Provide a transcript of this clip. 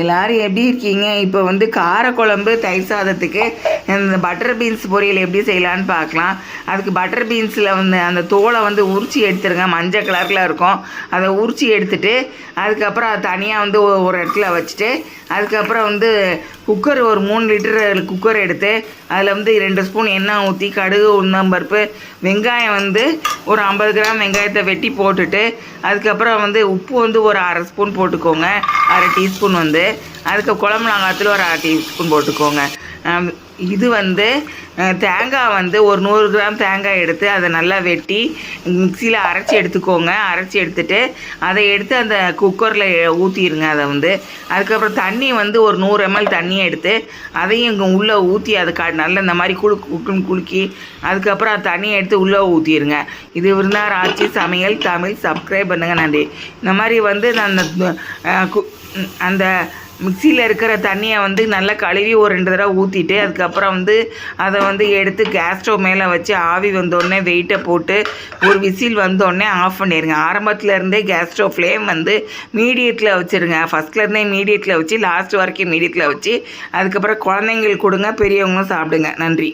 எல்லோரும் எப்படி இருக்கீங்க? இப்போ வந்து காரக்குழம்பு தயிர் சாதத்துக்கு இந்த பட்டர் பீன்ஸ் பொரியல் எப்படி செய்யலான்னு பார்க்கலாம். அதுக்கு பட்டர் பீன்ஸில் வந்து அந்த தோலை வந்து உரிச்சி எடுத்துருங்க. மஞ்சள் கலரில் இருக்கும். அதை உரிச்சி எடுத்துட்டு அதுக்கப்புறம் அதை தனியாக வந்து ஒரு இடத்துல வச்சுட்டு அதுக்கப்புறம் வந்து குக்கர் ஒரு 3 லிட்டர் குக்கர் எடுத்து அதில் வந்து 2 ஸ்பூன் எண்ணெய் ஊற்றி கடுகு உளுந்தம்பருப்பு வெங்காயம் வந்து ஒரு 50 கிராம் வெங்காயத்தை வெட்டி போட்டுட்டு அதுக்கப்புறம் வந்து உப்பு வந்து ஒரு 1/2 ஸ்பூன் போட்டுக்கோங்க. 1/2 டீஸ்பூன் வந்து அதுக்கு குழம்பு மிளகாத்தூள் ஒரு 1/2 டீஸ்பூன் போட்டுக்கோங்க. இது வந்து தேங்காய் வந்து ஒரு 100 கிராம் தேங்காய் எடுத்து அதை நல்லா வெட்டி மிக்சியில் அரைச்சி எடுத்துக்கோங்க. அரைச்சி எடுத்துட்டு அதை எடுத்து அந்த குக்கரில் ஊற்றிடுங்க. அதை வந்து அதுக்கப்புறம் தண்ணி வந்து ஒரு 100 ml தண்ணியை எடுத்து அதையும் இங்கே உள்ளே ஊற்றி அதை நல்லா இந்த மாதிரி குலுக்கி அதுக்கப்புறம் அந்த தண்ணியை எடுத்து உள்ளே ஊற்றிடுங்க. இது விருந்தார் ஆட்சி சமையல் தமிழ். சப்ஸ்கிரைப் பண்ணுங்கள். நன்றி. இந்த மாதிரி வந்து நான் அந்த மிக்சியில் இருக்கிற தண்ணியை வந்து நல்லா கழுவி ஒரு 2 தடவை ஊற்றிட்டு அதுக்கப்புறம் வந்து அதை வந்து எடுத்து கேஸ் ஸ்டவ் மேலே வச்சு ஆவி வந்தோடனே வெயிட்டை போட்டு ஒரு விசில் வந்தோடனே ஆஃப் பண்ணிடுங்க. ஆரம்பத்துலேருந்தே கேஸ் ஸ்டவ் ஃப்ளேம் வந்து மீடியத்தில் வச்சுருங்க. ஃபஸ்ட்லேருந்தே மீடியத்தில் வச்சு லாஸ்ட் வரைக்கும் மீடியத்தில் வச்சு அதுக்கப்புறம் குழந்தைங்களுக்கு கொடுங்க, பெரியவங்களும் சாப்பிடுங்க. நன்றி.